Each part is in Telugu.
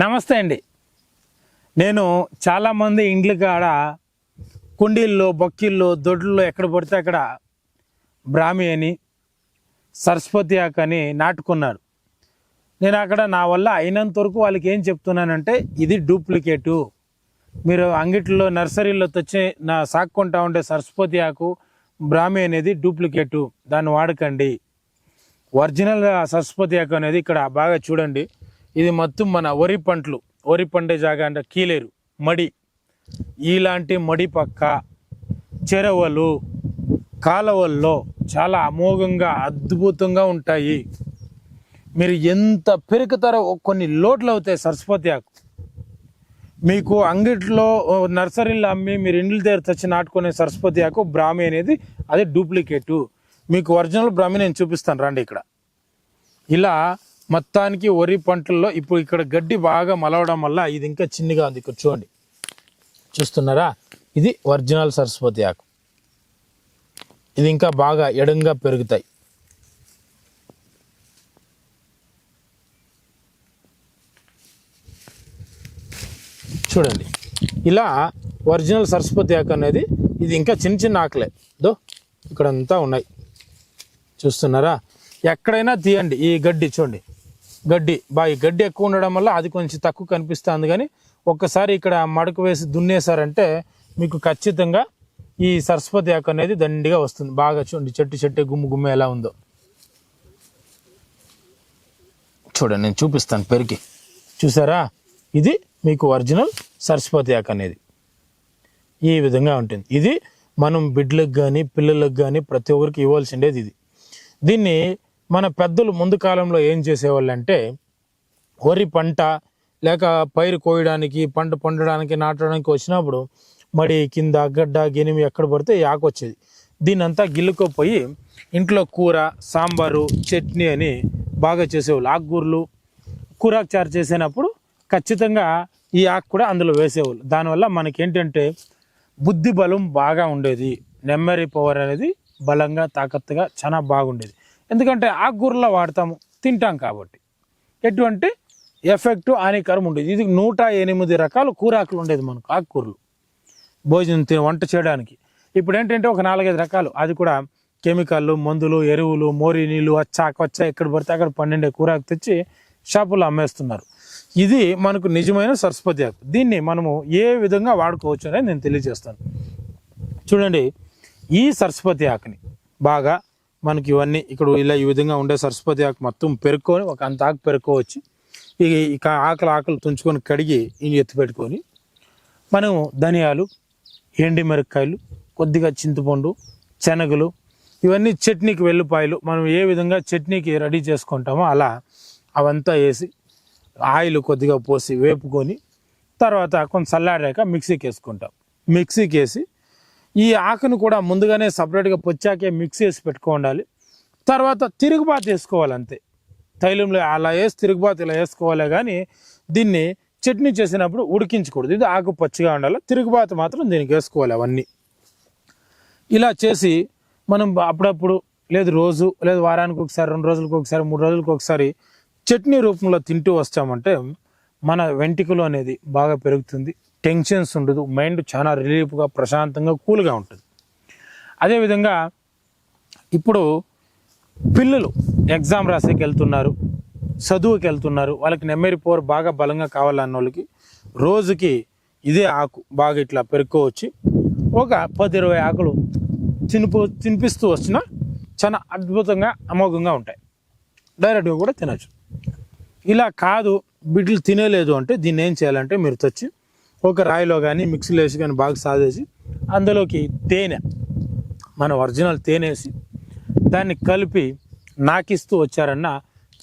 నమస్తే అండి. నేను చాలామంది ఇండ్ల కాడ కుండీల్లో, బొక్కిల్లో, దొడ్లలో ఎక్కడ పడితే అక్కడ బ్రాహ్మి అని, సరస్వతి ఆకు అని నాటుకున్నారు. నేను అక్కడ నా వల్ల అయినంత వరకు వాళ్ళకి ఏం చెప్తున్నానంటే, ఇది డూప్లికేటు. మీరు అంగిట్లో నర్సరీలో తెచ్చి సాక్కుంటా ఉండే సరస్వతి ఆకు, బ్రాహ్మి అనేది డూప్లికేటు, దాన్ని వాడకండి. ఒరిజినల్ సరస్వతి ఆకు అనేది ఇక్కడ బాగా చూడండి. ఇది మొత్తం మన వరి పండే జాగా అంటే కీలేరు మడి, ఇలాంటి మడి పక్క చెరువులు, కాలువల్లో చాలా అమోఘంగా అద్భుతంగా ఉంటాయి. మీరు ఎంత పెరుగుతారో కొన్ని లోట్లు అవుతాయి. సరస్వతి ఆకు మీకు అంగిట్లో నర్సరీలో అమ్మి మీరు ఇండ్ల దగ్గర తెచ్చి నాటుకునే సరస్వతి ఆకు బ్రాహ్మి అనేది అది డూప్లికేటు. మీకు ఒరిజినల్ బ్రాహ్మి నేను చూపిస్తాను రండి. ఇక్కడ ఇలా మొత్తానికి వరి పంటల్లో ఇప్పుడు ఇక్కడ గడ్డి బాగా మలవడం వల్ల ఇది ఇంకా చిన్నగా ఉంది. ఇక్కడ చూడండి, చూస్తున్నారా? ఇది ఒరిజినల్ సరస్వతి ఆకు. ఇది ఇంకా బాగా ఎడంగా పెరుగుతాయి. చూడండి, ఇలా ఒరిజినల్ సరస్వతి ఆకు అనేది ఇది ఇంకా చిన్న చిన్న ఆకులే ఇక్కడంతా ఉన్నాయి. చూస్తున్నారా? ఎక్కడైనా తీయండి. ఈ గడ్డి చూడండి, గడ్డి గడ్డి ఎక్కువ ఉండడం వల్ల అది కొంచెం తక్కువ కనిపిస్తుంది. కానీ ఒక్కసారి ఇక్కడ మడక వేసి దున్నేశారంటే మీకు ఖచ్చితంగా ఈ సరస్వతి ఆకు అనేది దండిగా వస్తుంది. బాగా చూడండి, చెట్టు గుమ్మ ఎలా ఉందో చూడండి. నేను చూపిస్తాను పెరిగి. చూసారా? ఇది మీకు ఒరిజినల్ సరస్వతి ఆకు అనేది ఈ విధంగా ఉంటుంది. ఇది మనం బిడ్డలకు కానీ పిల్లలకు కానీ ప్రతి ఒక్కరికి ఇవ్వాల్సిండేది ఇది. దీన్ని మన పెద్దలు ముందు కాలంలో ఏం చేసేవాళ్ళు అంటే, వరి పంట లేక పైరు కోయడానికి, పంట పండడానికి, నాటడానికి వచ్చినప్పుడు మడి కింద గడ్డ గినిమి ఎక్కడ పడితే ఆకు వచ్చేది. దీన్నంతా గిల్లుకోపోయి ఇంట్లో కూర, సాంబారు, చట్నీ అని బాగా చేసేవాళ్ళు. ఆకుకూరలు, కూరాకు చారు చేసినప్పుడు ఖచ్చితంగా ఈ ఆకు కూడా అందులో వేసేవాళ్ళు. దానివల్ల మనకేంటంటే బుద్ధి బలం బాగా ఉండేది. మెమరీ పవర్ అనేది బలంగా, తాకత్తుగా చాలా బాగుండేది. ఎందుకంటే ఆకుకూరలో వాడతాము, తింటాం కాబట్టి ఎటువంటి ఎఫెక్టు హానికరం ఉండేది. ఇది 108 రకాల కూరాకులు ఉండేది మనకు ఆకుకూరలు భోజనం వంట చేయడానికి. ఇప్పుడు ఏంటంటే ఒక 4-5 రకాలు, అది కూడా కెమికల్లు, మందులు, ఎరువులు, మోరీ నీళ్ళు, వచ్చా ఎక్కడ పడితే అక్కడ 12 కూరాకు తెచ్చి షాపులో అమ్మేస్తున్నారు. ఇది మనకు నిజమైన సరస్వతి ఆకు. దీన్ని మనము ఏ విధంగా వాడుకోవచ్చు అనేది నేను తెలియజేస్తాను. చూడండి, ఈ సరస్వతి ఆకుని బాగా మనకి ఇవన్నీ ఇక్కడ ఇలా ఈ విధంగా ఉండే సరస్వతి ఆకు మొత్తం పెరుక్కొని ఒక అంత ఆకు పెరుక్కోవచ్చు. ఇక ఆకులు తుంచుకొని కడిగి ఎత్తి పెట్టుకొని మనం ధనియాలు, ఎండి మిరపకాయలు, కొద్దిగా చింతపండు, శనగలు, ఇవన్నీ చట్నీకి వెల్లుపాయలు మనం ఏ విధంగా చట్నీకి రెడీ చేసుకుంటామో అలా అవంతా వేసి ఆయిల్ కొద్దిగా పోసి వేపుకొని తర్వాత కొంచెం చల్లారాక మిక్సీకి వేసుకుంటాం. మిక్సీకి వేసి ఈ ఆకును కూడా ముందుగానే సపరేట్గా పొచ్చాకే మిక్స్ చేసి పెట్టుకోవాలి. తర్వాత తిరుగుబాతు వేసుకోవాలి అంతే. తైలంలో అలా వేసి తిరుగుబాతు ఇలా వేసుకోవాలి. కానీ దీన్ని చట్నీ చేసినప్పుడు ఉడికించకూడదు. ఇది ఆకు పచ్చిగా ఉండాలి. తిరుగుబాతు మాత్రం దీనికి వేసుకోవాలి. అవన్నీ ఇలా చేసి మనం అప్పుడప్పుడు రోజు వారానికి ఒకసారి, 2 రోజులకు ఒకసారి, 3 రోజులకు ఒకసారి చట్నీ రూపంలో తింటూ వస్తామంటే మన వెంట్రుకలు అనేది బాగా పెరుగుతుంది. టెన్షన్స్ ఉండదు. మైండ్ చాలా రిలీఫ్గా, ప్రశాంతంగా, కూల్గా ఉంటుంది. అదేవిధంగా ఇప్పుడు పిల్లలు ఎగ్జామ్ రాసేకి వెళ్తున్నారు, చదువుకి వెళ్తున్నారు, వాళ్ళకి మెమరీ పవర్ బాగా బలంగా కావాలన్న వాళ్ళకి రోజుకి ఇదే ఆకు బాగా ఇట్లా పెరుక్కోవచ్చి ఒక 10-20 ఆకులు తినిపిస్తూ వచ్చినా చాలా అద్భుతంగా అమోఘంగా ఉంటాయి. డైరెక్ట్గా కూడా తినచ్చు. ఇలా కాదు బిడ్డలు తినేలేదు అంటే దీన్ని ఏం చేయాలంటే మీరు తెచ్చి ఒక రాయిలో కానీ మిక్సీలో వేసి కానీ బాగా సాదేసి అందులోకి తేనె, మన ఒరిజినల్ తేనె వేసి దాన్ని కలిపి నాకిస్తూ వచ్చారన్నా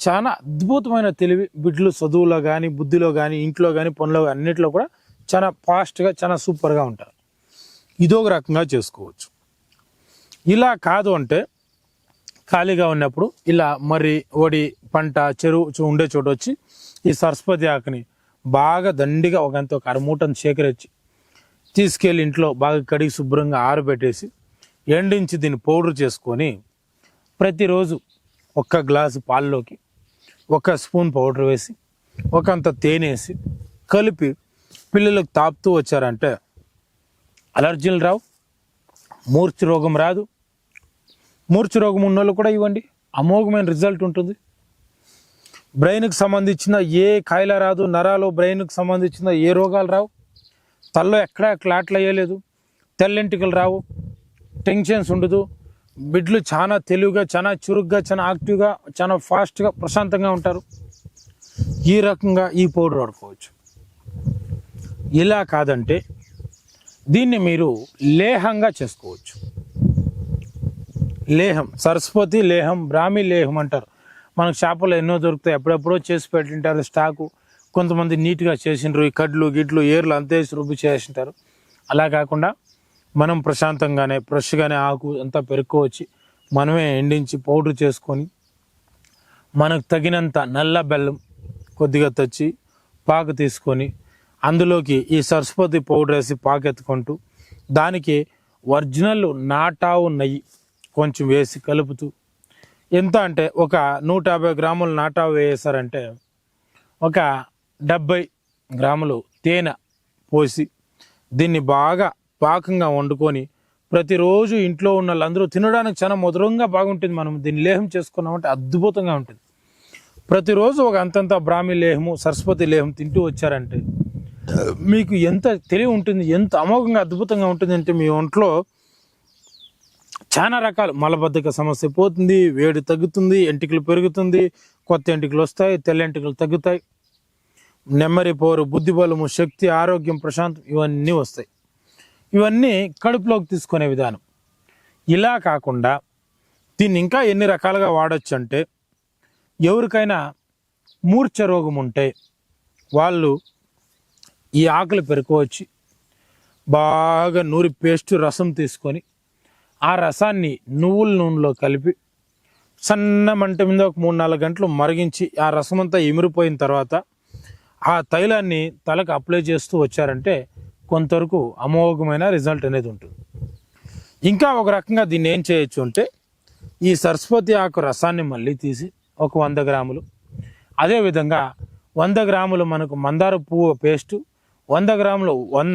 చాలా అద్భుతమైన తెలివి. బిడ్డలు చదువులో కానీ, బుద్ధిలో కానీ, ఇంట్లో కానీ, పనులో కానీ అన్నింటిలో కూడా చాలా ఫాస్ట్గా, చాలా సూపర్గా ఉంటారు. ఇదొక రకంగా చేసుకోవచ్చు. ఇలా కాదు అంటే ఖాళీగా ఉన్నప్పుడు ఇలా మరి ఒడి పంట చెరువు ఉండే చోటు వచ్చి ఈ సరస్వతి ఆకుని బాగా దండిగా ఒక అరమూటను సేకరించి తీసుకెళ్ళి ఇంట్లో బాగా కడిగి శుభ్రంగా ఆరబెట్టేసి ఎండించి దీన్ని పౌడర్ చేసుకొని ప్రతిరోజు 1 గ్లాసు పాల్లోకి 1 స్పూన్ పౌడర్ వేసి ఒకంత తేనేసి కలిపి పిల్లలకు తాపుతూ వచ్చారంటే అలర్జీలు రావు, మూర్ఛ రోగం రాదు. మూర్ఛ రోగం ఉన్న వాళ్ళు కూడా ఇవ్వండి, అమోఘమైన రిజల్ట్ ఉంటుంది. బ్రెయిన్కి సంబంధించిన ఏ కాయల రాదు, నరాలు బ్రెయిన్కి సంబంధించిన ఏ రోగాలు రావు, తల్లో ఎక్కడా క్లాట్లు అయ్యలేదు, తెల్లెంటికలు రావు, టెన్షన్స్ ఉండదు. బిడ్డలు చాలా తెలివిగా, చాలా చురుగ్గా, చాలా యాక్టివ్గా, చాలా ఫాస్ట్గా, ప్రశాంతంగా ఉంటారు. ఈ రకంగా ఈ పౌడర్ వాడుకోవచ్చు. ఇలా కాదంటే దీన్ని మీరు లేహంగా చేసుకోవచ్చు. లేహం, సరస్వతి లేహం, బ్రాహ్మీ లేహం అంటారు. మనకు షాపులో ఎన్నో దొరుకుతాయి, ఎప్పుడెప్పుడో చేసి పెట్టింటారు స్టాకు. కొంతమంది నీట్గా చేసిండ్రు, ఈ కడ్లు గిడ్లు ఏర్లు అంతే రుబ్బి చేసింటారు. అలా కాకుండా మనం ప్రశాంతంగానే ఫ్రెష్గానే ఆకు అంతా పెరుక్కోవచ్చి మనమే ఎండించి పౌడర్ చేసుకొని మనకు తగినంత నల్ల బెల్లం కొద్దిగా తెచ్చి పాకు తీసుకొని అందులోకి ఈ సరస్వతి పౌడర్ వేసి పాకెత్తుకుంటూ దానికి ఒరిజినల్ నాటావు నెయ్యి కొంచెం వేసి కలుపుతూ, ఎంత అంటే ఒక 150 గ్రాములు నాటావు వేసారంటే ఒక 70 గ్రాములు తేనె పోసి దీన్ని బాగా పాకంగా వండుకొని ప్రతిరోజు ఇంట్లో ఉన్న వాళ్ళందరూ తినడానికి చాలా మధురంగా బాగుంటుంది. మనం దీన్ని లేహం చేసుకున్నామంటే అద్భుతంగా ఉంటుంది. ప్రతిరోజు ఒక అంతంత బ్రాహ్మీ లేహము, సరస్వతి లేహం తింటూ వచ్చారంటే మీకు ఎంత తెలివి ఉంటుంది, ఎంత అమోఘంగా అద్భుతంగా ఉంటుంది అంటే మీ ఒంట్లో చాలా రకాల మలబద్ధక సమస్య పోతుంది, వేడి తగ్గుతుంది, ఎంటికలు పెరుగుతుంది, కొత్త ఎంటికలు వస్తాయి, తెల్ల ఎంటికలు తగ్గుతాయి, నెమ్మరి పోరు, బుద్ధి బలము, శక్తి, ఆరోగ్యం, ప్రశాంతం ఇవన్నీ వస్తాయి. ఇవన్నీ కడుపులోకి తీసుకునే విధానం. ఇలా కాకుండా దీన్ని ఇంకా ఎన్ని రకాలుగా వాడచ్చు అంటే ఎవరికైనా మూర్ఛ రోగం ఉంటే వాళ్ళు ఈ ఆకులు పెరుకోవచ్చి బాగా నూరి పేస్ట్ రసం తీసుకొని ఆ రసాన్ని నువ్వుల నూనెలో కలిపి సన్న మంట మీద ఒక 3-4 గంటలు మరిగించి ఆ రసం అంతా ఇమిరిపోయిన తర్వాత ఆ తైలాన్ని తలకు అప్లై చేస్తూ వచ్చారంటే కొంతవరకు అమోఘమైన రిజల్ట్ అనేది ఉంటుంది. ఇంకా ఒక రకంగా దీన్ని ఏం చేయొచ్చు అంటే ఈ సరస్వతి ఆకు రసాన్ని మళ్ళీ తీసి ఒక 100 గ్రాములు, అదేవిధంగా 100 గ్రాములు మనకు మందార పువ్వు పేస్టు, 100 గ్రాములు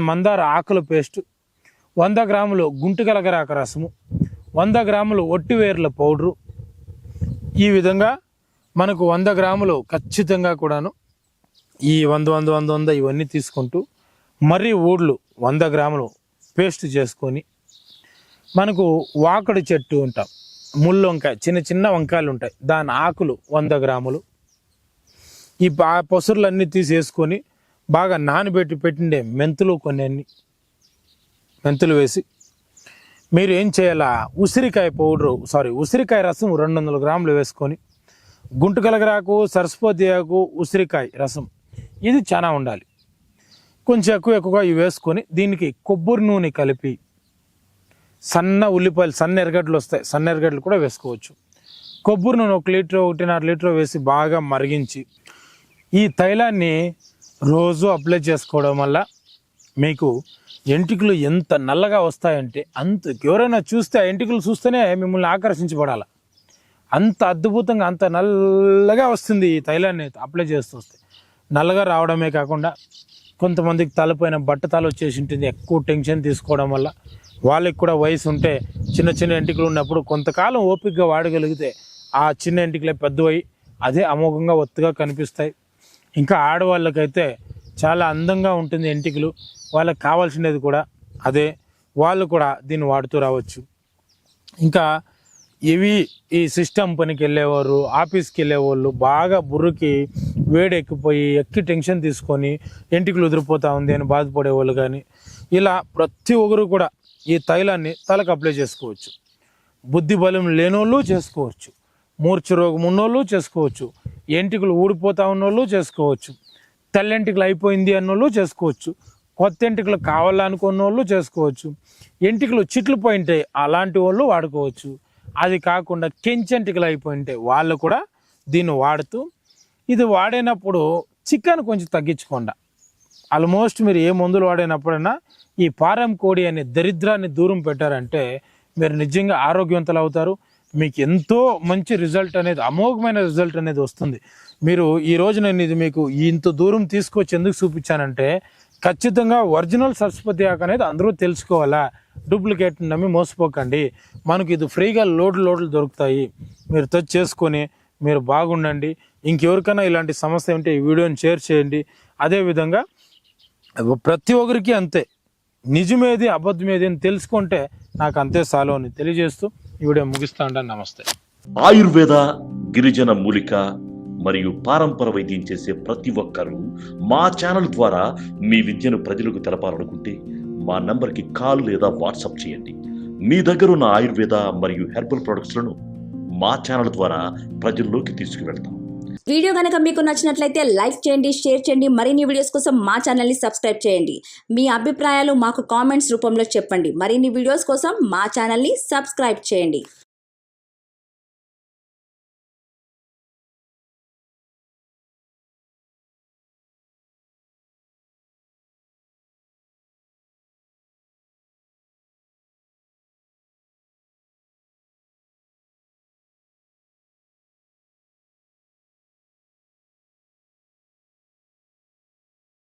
మందార ఆకుల పేస్టు, 100 గ్రాములు గుంటుగలగరాక రసము, 100 గ్రాములు ఒట్టివేర్ల పౌడరు. ఈ విధంగా మనకు 100 గ్రాములు ఖచ్చితంగా కూడాను ఈ 100 ఇవన్నీ తీసుకుంటూ మర్రి ఊడ్లు 100 గ్రాములు పేస్ట్ చేసుకొని మనకు వాకడి చెట్టు ఉంటాం, ముళ్ళు వంకాయ, చిన్న చిన్న వంకాయలు ఉంటాయి, దాని ఆకులు 100 గ్రాములు, ఈ పసురులన్నీ తీసేసుకొని బాగా నానబెట్టి పెట్టిండే మెంతులు కొన్ని మెంతులు వేసి మీరు ఏం చేయాలా ఉసిరికాయ రసం 200 గ్రాములు వేసుకొని గుంటుకలగరాకు, సరస్వతి ఆకు, ఉసిరికాయ రసం ఇది చాలా ఉండాలి. కొంచెం ఎక్కువగా ఇవి వేసుకొని దీనికి కొబ్బరి నూనె కలిపి సన్న ఉల్లిపాయలు, సన్న ఎరగడ్డలు వస్తాయి, సన్న ఎరగడ్డలు కూడా వేసుకోవచ్చు. కొబ్బరి నూనె 1 లీటర్ 1.5 లీటర్ వేసి బాగా మరిగించి ఈ తైలాన్ని రోజు అప్లై చేసుకోవడం వల్ల మీకు ఎంటికలు ఎంత నల్లగా వస్తాయంటే ఎవరైనా చూస్తే ఆ ఎంటికలు చూస్తేనే మిమ్మల్ని ఆకర్షించబడాలి. అంత అద్భుతంగా అంత నల్లగా వస్తుంది ఈ తైలాన్ని అప్లై చేస్తూ వస్తే. నల్లగా రావడమే కాకుండా కొంతమందికి తలపైన బట్టతల వచ్చేసి ఉంటుంది, ఎక్కువ టెన్షన్ తీసుకోవడం వల్ల. వాళ్ళకి కూడా వయసు ఉంటే చిన్న చిన్న ఎంటికలు ఉన్నప్పుడు కొంతకాలం ఓపికగా వాడగలిగితే ఆ చిన్న ఎంటికలే పెద్దవై అదే అమోఘంగా ఒత్తుగా కనిపిస్తాయి. ఇంకా ఆడవాళ్ళకైతే చాలా అందంగా ఉంటుంది ఎంటికలు, వాళ్ళకి కావాల్సినది కూడా అదే, వాళ్ళు కూడా దీన్ని వాడుతూ రావచ్చు. ఇంకా ఈ సిస్టమ్ పనికి వెళ్ళేవారు, ఆఫీస్కి వెళ్ళేవాళ్ళు బాగా బుర్రకి వేడి ఎక్కి టెన్షన్ తీసుకొని ఎంటికలు ఉదిరిపోతూ ఉంది అని బాధపడేవాళ్ళు కానీ ఇలా ప్రతి ఒక్కరు కూడా ఈ తైలాన్ని తలకు అప్లై చేసుకోవచ్చు. బుద్ధి బలం లేనోళ్ళు చేసుకోవచ్చు, మూర్ఛ రోగం ఉన్నోళ్ళు చేసుకోవచ్చు, ఎంటికలు ఊడిపోతూ ఉన్నోళ్ళు చేసుకోవచ్చు, తెల్లెంటికలు అయిపోయింది అన్నోళ్ళు చేసుకోవచ్చు, కొత్త ఎంటికలు కావాలనుకున్న వాళ్ళు చేసుకోవచ్చు, ఎంటికలు చిట్లు పోయింటాయి అలాంటి వాళ్ళు వాడుకోవచ్చు. అది కాకుండా కెంచెంటికలు అయిపోయింటాయి వాళ్ళు కూడా దీన్ని వాడుతూ, ఇది వాడినప్పుడు చికెన్ కొంచెం తగ్గించుకోండి. ఆల్మోస్ట్ మీరు ఏ మందులు వాడినప్పుడైనా ఈ పారం కోడి అనే దరిద్రాన్ని దూరం పెట్టారంటే మీరు నిజంగా ఆరోగ్యవంతులు అవుతారు. మీకు ఎంతో మంచి రిజల్ట్ అనేది, అమోఘమైన రిజల్ట్ అనేది వస్తుంది. మీరు ఈ రోజు నేను ఇది మీకు ఇంత దూరం తీసుకొచ్చి ఎందుకు చూపించానంటే, ఖచ్చితంగా ఒరిజినల్ సరస్వతి ఆకు అనేది అందరూ తెలుసుకోవాలా. డూప్లికేట్ నమ్మి మోసపోకండి. మనకు ఇది ఫ్రీగా లోడ్లు దొరుకుతాయి. మీరు టచ్ చేసుకొని మీరు బాగుండండి. ఇంకెవరికైనా ఇలాంటి సమస్య ఉంటే ఈ వీడియోని షేర్ చేయండి. అదేవిధంగా ప్రతి ఒక్కరికి అంతే, నిజమేది అబద్ధమేది అని తెలుసుకుంటే నాకు అంతే చాలు అని తెలియజేస్తూ ఈ వీడియో ముగిస్తా ఉంటాను. నమస్తే. ఆయుర్వేద, గిరిజన మూలిక మరియు పారంపర వైద్యం చేసే ప్రతి ఒక్కరూ మా ఛానల్ ద్వారా మీ విద్యను ప్రజలకు తెలపాలనుకుంటే మా నంబర్కి కాల్ లేదా వాట్సాప్ చేయండి. మీ దగ్గర ఉన్న ఆయుర్వేద మరియు హెర్బల్ ప్రొడక్ట్స్లను మా ఛానల్ ద్వారా ప్రజల్లోకి తీసుకువెళ్తాం. వీడియో కనుక మీకు నచ్చినట్లయితే లైక్ చేయండి, షేర్ చేయండి. మరిన్ని వీడియోస్ కోసం మా ఛానల్ని సబ్స్క్రైబ్ చేయండి. మీ అభిప్రాయాలు మాకు కామెంట్స్ రూపంలో చెప్పండి. మరిన్ని వీడియోస్ కోసం మా ఛానల్ని సబ్స్క్రైబ్ చేయండి.